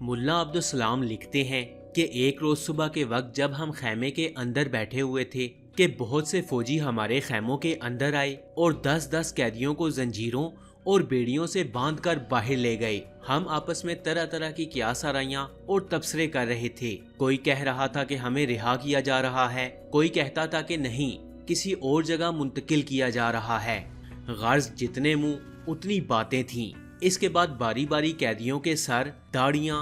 मुल्ला अब्दुल सलाम लिखते हैं कि एक रोज सुबह के वक्त जब हम खैमे के अंदर बैठे हुए थे कि बहुत से फौजी हमारे खैमों के अंदर आए और 10-10 कैदियों को जंजीरों और बेड़ियों से बांधकर बाहर ले गए। हम आपस में तरह तरह की कियास आराइयां और तबसरे कर रहे थे। कोई कह रहा था कि हमें रिहा किया जा रहा है, कोई कहता था कि नहीं, किसी और जगह मुंतकिल किया जा रहा है। गर्ज जितने मुंह उतनी बातें थीं। इसके बाद बारी बारी कैदियों के सर, दाढ़ियां,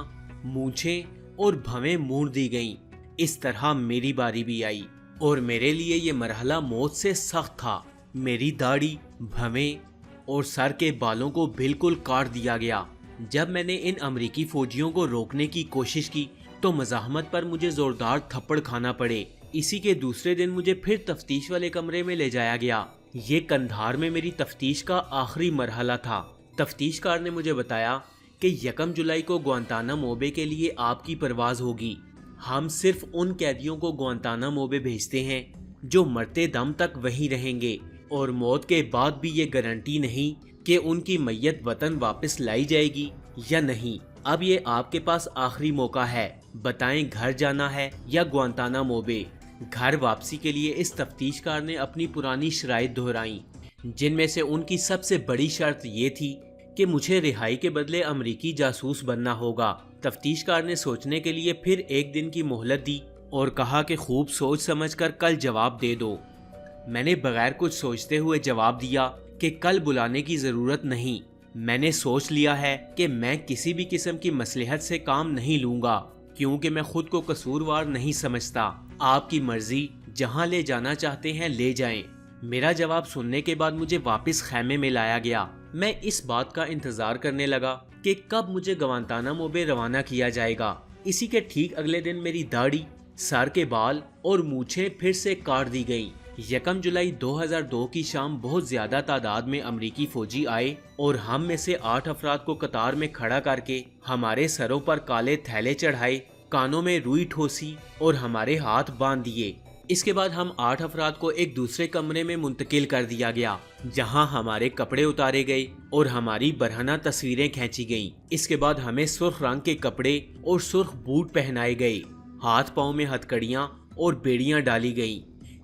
मूंछें और भवें मूंड दी गईं। इस तरह मेरी बारी भी आई और मेरे लिए ये मरहला मौत से सख्त था। मेरी दाढ़ी, भवें और सर के बालों को बिल्कुल काट दिया गया। जब मैंने इन अमरीकी फौजियों को रोकने की कोशिश की तो मज़ाहमत पर मुझे जोरदार थप्पड़ खाना पड़े। इसी के दूसरे दिन मुझे फिर तफ्तीश वाले कमरे में ले जाया गया। ये कंधार में मेरी तफ्तीश का आखिरी मरहला था। तफ्तीशकार ने मुझे बताया कि 1 जुलाई को ग्वांतानामो बे के लिए आपकी परवाज होगी। हम सिर्फ उन कैदियों को ग्वांतानामो बे भेजते हैं जो मरते दम तक वहीं रहेंगे और मौत के बाद भी ये गारंटी नहीं कि उनकी मैयत वतन वापस लाई जाएगी या नहीं। अब ये आपके पास आखिरी मौका है, बताएं घर जाना है या ग्वांतानामो बे। घर वापसी के लिए इस तफ्तीशकार ने अपनी पुरानी शराइत दोहराई, जिनमें से उनकी सबसे बड़ी शर्त ये थी कि मुझे रिहाई के बदले अमरीकी जासूस बनना होगा। तफ्तीशकार ने सोचने के लिए फिर 1 दिन की मोहलत दी और कहा कि खूब सोच समझकर कल जवाब दे दो। मैंने बगैर कुछ सोचते हुए जवाब दिया कि कल बुलाने की ज़रूरत नहीं। मैंने सोच लिया है कि मैं किसी भी किस्म की मसलहत से काम नहीं लूँगा, क्योंकि मैं खुद को कसूरवार नहीं समझता। आपकी मर्जी, जहाँ ले जाना चाहते हैं ले जाएं। मेरा जवाब सुनने के बाद मुझे वापस खैमे में लाया गया। मैं इस बात का इंतजार करने लगा कि कब मुझे ग्वांतानामो बे रवाना किया जाएगा। इसी के ठीक अगले दिन मेरी दाढ़ी, सर के बाल और मूछें फिर से काट दी गईं। 1 जुलाई 2002 की शाम बहुत ज्यादा तादाद में अमरीकी फौजी आए और हम में से 8 अफराद को कतार में खड़ा करके हमारे सरों पर काले थैले चढ़ाए, कानों में रुई ठोसी और हमारे हाथ बांध दिए। इसके बाद हम 8 अफराद को एक दूसरे कमरे में मुंतकिल कर दिया गया, जहां हमारे कपड़े उतारे गए और हमारी बरहना तस्वीरें खींची गईं। इसके बाद हमें सुर्ख रंग के कपड़े और सुर्ख बूट पहनाए गए। हाथ पाँव में हथकड़ियाँ और बेड़ियाँ डाली गईं।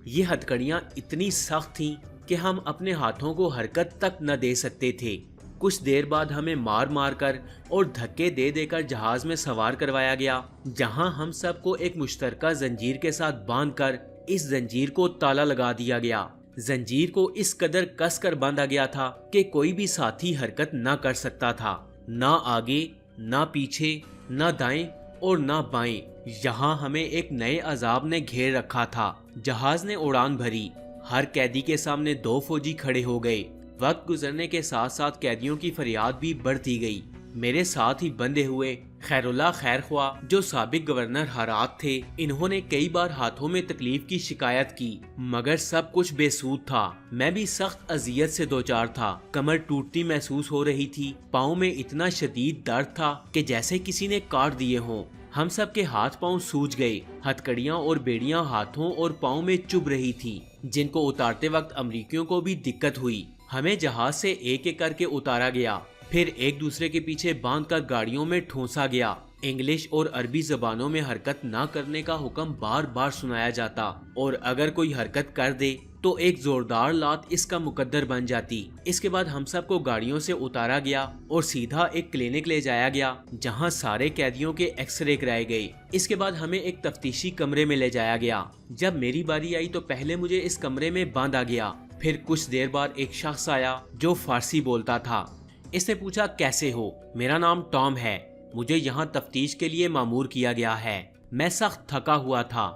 ये हथकड़ियाँ इतनी सख्त थीं कि हम अपने हाथों को हरकत तक न दे सकते थे। कुछ देर बाद हमें मार मार कर और धक्के दे देकर जहाज में सवार करवाया गया, जहां हम सबको एक मुश्तरका जंजीर के साथ बांधकर इस जंजीर को ताला लगा दिया गया। जंजीर को इस कदर कस कर बांधा गया था कि कोई भी साथी हरकत न कर सकता था, ना आगे, ना पीछे, ना दाएं और ना बाएं। यहाँ हमें एक नए अजाब ने घेर रखा था। जहाज ने उड़ान भरी। हर कैदी के सामने 2 फौजी खड़े हो गए। वक्त गुजरने के साथ साथ कैदियों की फरियाद भी बढ़ती गई। मेरे साथ ही बंधे हुए खैरुल्लाह खैरख्वा, जो साबिक गवर्नर हरात थे, इन्होंने कई बार हाथों में तकलीफ की शिकायत की, मगर सब कुछ बेसूद था। मैं भी सख्त अजियत से दोचार था। कमर टूटती महसूस हो रही थी। पाँव में इतना शदीद दर्द था कि जैसे किसी ने काट दिए हों। हम सब के हाथ पांव सूज गए। हथकड़ियां और बेड़ियां हाथों और पांव में चुभ रही थी, जिनको उतारते वक्त अमरीकियों को भी दिक्कत हुई। हमें जहाज से एक एक करके उतारा गया, फिर एक दूसरे के पीछे बांधकर गाड़ियों में ठूंसा गया। इंग्लिश और अरबी जबानों में हरकत ना करने का हुक्म बार बार सुनाया जाता और अगर कोई हरकत कर दे तो एक जोरदार लात इसका मुकद्दर बन जाती। इसके बाद हम सबको गाड़ियों से उतारा गया और सीधा एक क्लिनिक ले जाया गया, जहां सारे कैदियों के एक्सरे कराए गए। इसके बाद हमें एक तफ्तीशी कमरे में ले जाया गया। जब मेरी बारी आई तो पहले मुझे इस कमरे में बांधा गया। फिर कुछ देर बाद एक शख्स आया जो फारसी बोलता था। इसने पूछा, कैसे हो? मेरा नाम टॉम है। मुझे यहाँ तफ्तीश के लिए मामूर किया गया है। मैं सख्त थका हुआ था,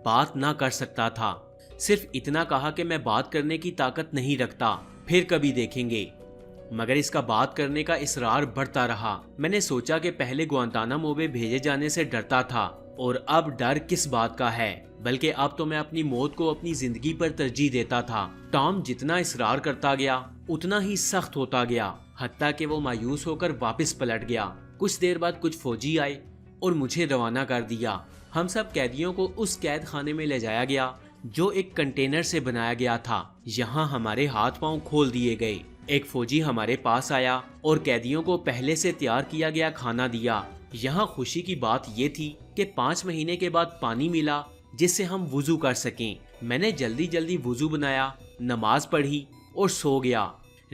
बात ना कर सकता था। सिर्फ इतना कहा कि मैं बात करने की ताकत नहीं रखता, फिर कभी देखेंगे। मगर इसका बात करने का इसरार बढ़ता रहा। मैंने सोचा कि पहले ग्वांतानामो बे भेजे जाने से डरता था और अब डर किस बात का है, बल्कि अब तो मैं अपनी मौत को अपनी जिंदगी पर तरजीह देता था। टॉम जितना इसरार करता गया उतना ही सख्त होता गया, हत्ता कि वो मायूस होकर वापस पलट गया। कुछ देर बाद कुछ फौजी आए और मुझे रवाना कर दिया। हम सब कैदियों को उस कैद खाने में ले जाया गया जो एक कंटेनर से बनाया गया था। यहाँ हमारे हाथ पांव खोल दिए गए। एक फौजी हमारे पास आया और कैदियों को पहले से तैयार किया गया खाना दिया। یہاں خوشی کی بات یہ تھی کہ 5 مہینے کے بعد پانی ملا جس سے ہم وضو کر سکیں۔ میں نے جلدی جلدی وضو بنایا، نماز پڑھی اور سو گیا۔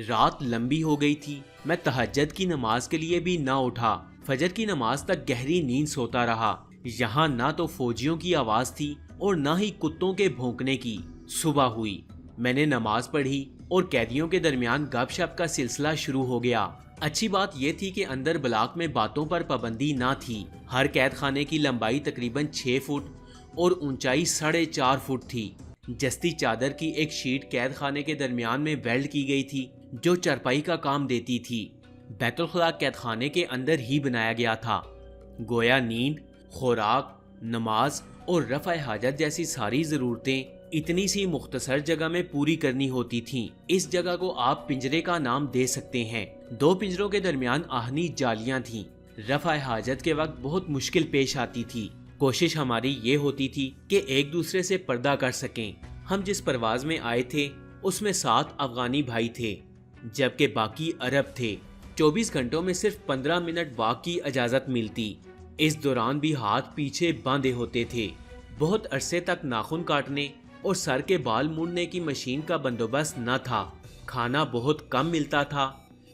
رات لمبی ہو گئی تھی، میں تہجد کی نماز کے لیے بھی نہ اٹھا۔ فجر کی نماز تک گہری نیند سوتا رہا۔ یہاں نہ تو فوجیوں کی آواز تھی اور نہ ہی کتوں کے بھونکنے کی۔ صبح ہوئی، میں نے نماز پڑھی اور قیدیوں کے درمیان گپ شپ کا سلسلہ شروع ہو گیا۔ اچھی بات یہ تھی کہ اندر بلاک میں باتوں پر پابندی نہ تھی۔ ہر قید خانے کی لمبائی تقریباً 6 فٹ اور اونچائی 4.5 فٹ تھی۔ جستی چادر کی ایک شیٹ قید خانے کے درمیان میں ویلڈ کی گئی تھی جو چرپائی کا کام دیتی تھی۔ بیت الخلا قید خانے کے اندر ہی بنایا گیا تھا، گویا نیند، خوراک، نماز اور رفع حاجت جیسی ساری ضرورتیں اتنی سی مختصر جگہ میں پوری کرنی ہوتی تھیں۔ اس جگہ کو آپ پنجرے کا نام دے سکتے ہیں۔ 2 پنجروں کے درمیان آہنی جالیاں تھیں۔ رفع حاجت کے وقت بہت مشکل پیش آتی تھی۔ کوشش ہماری یہ ہوتی تھی کہ ایک دوسرے سے پردہ کر سکیں۔ ہم جس پرواز میں آئے تھے اس میں 7 افغانی بھائی تھے جبکہ باقی عرب تھے۔ 24 گھنٹوں میں صرف 15 منٹ واک کی اجازت ملتی۔ اس دوران بھی ہاتھ پیچھے باندھے ہوتے تھے۔ بہت عرصے تک ناخن کاٹنے اور سر کے بال مونڈنے کی مشین کا بندوبست نہ تھا۔ کھانا بہت کم ملتا تھا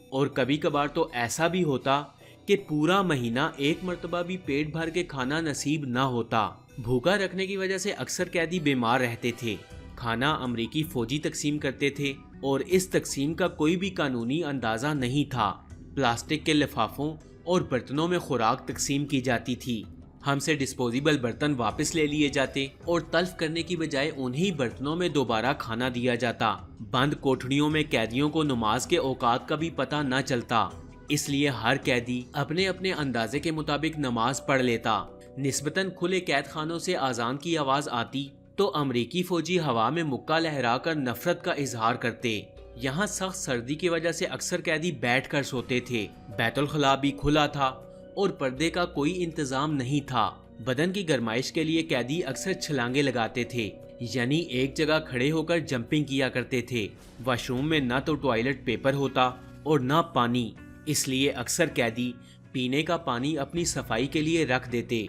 اور کبھی کبھار تو ایسا بھی ہوتا کہ پورا مہینہ ایک مرتبہ بھی پیٹ بھر کے کھانا نصیب نہ ہوتا۔ بھوکا رکھنے کی وجہ سے اکثر قیدی بیمار رہتے تھے۔ کھانا امریکی فوجی تقسیم کرتے تھے اور اس تقسیم کا کوئی بھی قانونی اندازہ نہیں تھا۔ پلاسٹک کے لفافوں اور برتنوں میں خوراک تقسیم کی جاتی تھی۔ ہم سے ڈسپوزیبل برتن واپس لے لیے جاتے اور تلف کرنے کی بجائے انہی برتنوں میں دوبارہ کھانا دیا جاتا۔ بند کوٹھڑیوں میں قیدیوں کو نماز کے اوقات کا بھی پتہ نہ چلتا، اس لیے ہر قیدی اپنے اپنے اندازے کے مطابق نماز پڑھ لیتا۔ نسبتاً کھلے قید خانوں سے اذان کی آواز آتی تو امریکی فوجی ہوا میں مکہ لہرا کر نفرت کا اظہار کرتے۔ یہاں سخت سردی کی وجہ سے اکثر قیدی بیٹھ کر سوتے تھے۔ بیت الخلا بھی کھلا تھا اور پردے کا کوئی انتظام نہیں تھا۔ بدن کی گرمائش کے لیے قیدی اکثر چھلانگیں لگاتے تھے، یعنی ایک جگہ کھڑے ہو کر جمپنگ کیا کرتے تھے۔ واش روم میں نہ تو ٹوائلٹ پیپر ہوتا اور نہ پانی، اس لیے اکثر قیدی پینے کا پانی اپنی صفائی کے لیے رکھ دیتے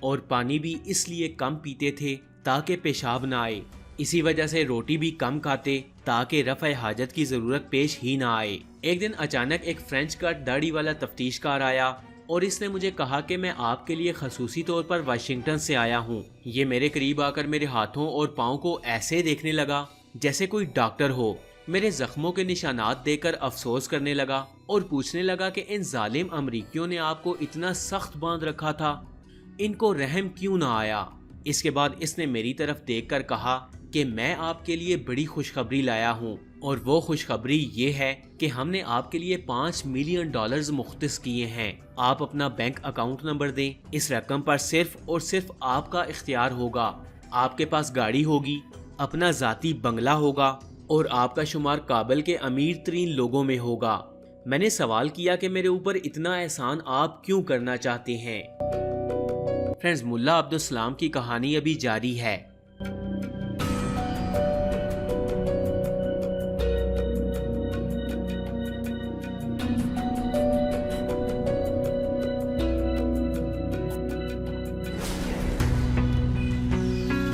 اور پانی بھی اس لیے کم پیتے تھے تاکہ پیشاب نہ آئے۔ اسی وجہ سے روٹی بھی کم کھاتے تاکہ رفع حاجت کی ضرورت پیش ہی نہ آئے۔ ایک دن اچانک ایک فرینچ کٹ داڑھی والا تفتیش کار آیا اور اس نے مجھے کہا کہ میں آپ کے لیے خصوصی طور پر واشنگٹن سے آیا ہوں۔ یہ میرے قریب آ کر میرے ہاتھوں اور پاؤں کو ایسے دیکھنے لگا جیسے کوئی ڈاکٹر ہو۔ میرے زخموں کے نشانات دیکھ کر افسوس کرنے لگا اور پوچھنے لگا کہ ان ظالم امریکیوں نے آپ کو اتنا سخت باندھ رکھا تھا، ان کو رحم کیوں نہ آیا؟ اس کے بعد اس نے میری طرف دیکھ کر کہا کہ میں آپ کے لیے بڑی خوشخبری لایا ہوں، اور وہ خوشخبری یہ ہے کہ ہم نے آپ کے لیے $5 ملین مختص کیے ہیں۔ آپ اپنا بینک اکاؤنٹ نمبر دیں، اس رقم پر صرف اور صرف آپ کا اختیار ہوگا۔ آپ کے پاس گاڑی ہوگی، اپنا ذاتی بنگلہ ہوگا اور آپ کا شمار کابل کے امیر ترین لوگوں میں ہوگا۔ میں نے سوال کیا کہ میرے اوپر اتنا احسان آپ کیوں کرنا چاہتے ہیں؟ فرینڈز، ملا عبدالسلام کی کہانی ابھی جاری ہے۔